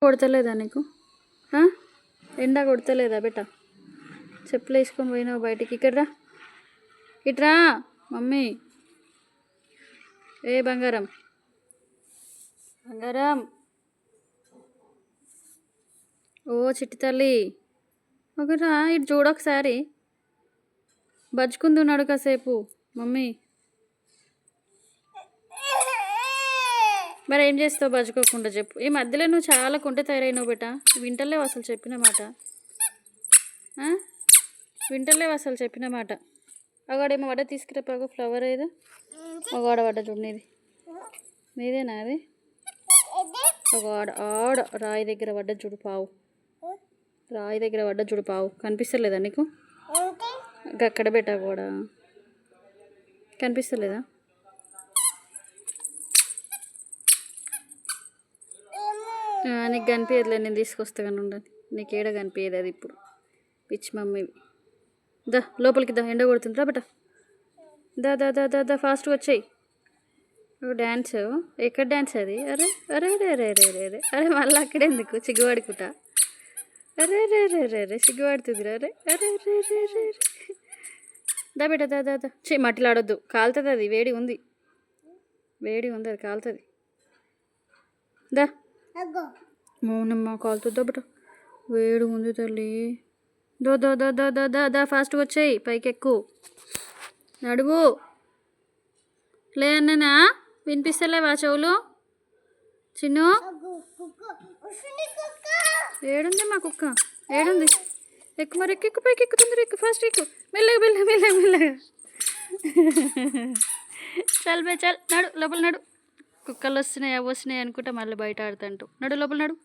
కొడతలేదా నీకు? ఎండ కొడతలేదా బెట? చెప్పులు వేసుకొని పోయినావు బయటికి. ఇక్కడ్రా, ఇట్రా మమ్మీ. ఏ బంగారం, బంగారం. ఓ చిట్టి తల్లి, ఒకరా ఇటు చూడొకసారి. బజ్జుకుందున్నాడు కాసేపు మమ్మీ. మరి ఏం చేస్తావు బజ్జుకోకుండా చెప్పు. ఈ మధ్యలో నువ్వు చాలా కొంటే తయారైనావు బేట. వింటలేవు అసలు చెప్పిన మాట, వింటలేవు అసలు చెప్పిన మాట. అగాడేమో వడ్డ తీసుకురాపాగు ఫ్లవర్ ఏదో. ఒక వడ్డ చూడు, నీదేనా అది? ఒక ఆడ రాయి దగ్గర వడ్డ చూడు పావు. రాయి దగ్గర వడ్డ చూడు పావు. కనిపిస్తలేదా నీకు? అక్కడ బెట్టా కూడా కనిపిస్తలేదా? నీకు కనిపించదులే, నేను తీసుకొస్తా కానీ ఉండదు. నీకు ఏడ కనిపించదు అది ఇప్పుడు. పిచ్చి మమ్మీ. దా లోపలికి దా, ఎండ కొడుతుందిరా బెట. దా దా దా దా దా ఫాస్ట్గా వచ్చాయి. డ్యాన్స్ ఎక్కడ డ్యాన్స్ అది? అరే అరే రే రే రే రే రే అరే మళ్ళీ అక్కడే ఎందుకు సిగ్గుపడుకుంటా? అరే రే రే రే రే సిగ్గుపడుతుందిరా. అరే అరే రే రే రే దా బేట దా దా దా. మట్టిలో ఆడొద్దు, కాలుతుంది అది. వేడి ఉంది, వేడి ఉంది, అది కాలుతుంది. దా మౌనమ్మ, కాలుతుందా బేట? వేడి ఉంది తల్లి. దో దో దో దో దో దా దా ఫాస్ట్గా వచ్చాయి. పైకి ఎక్కువ నడువు. లే అన్ననా, వినిపిస్తలేవా చెవులు? చిన్ను ఏడుంది మా కుక్క? ఏడుంది? ఎక్కువ మరి, ఎక్కు పైకి ఎక్కు, తొందర ఎక్కు, ఫాస్ట్ ఎక్కు, మెల్లగా మెల్లగా మెల్లగా మెల్లగా. చల్ బే చల్, నడు లోపల నడు. కుక్కలు వస్తున్నాయి, అవి వస్తున్నాయి అనుకుంటా మళ్ళీ బయట ఆడుతుంటూ. నడు లోపల నడు.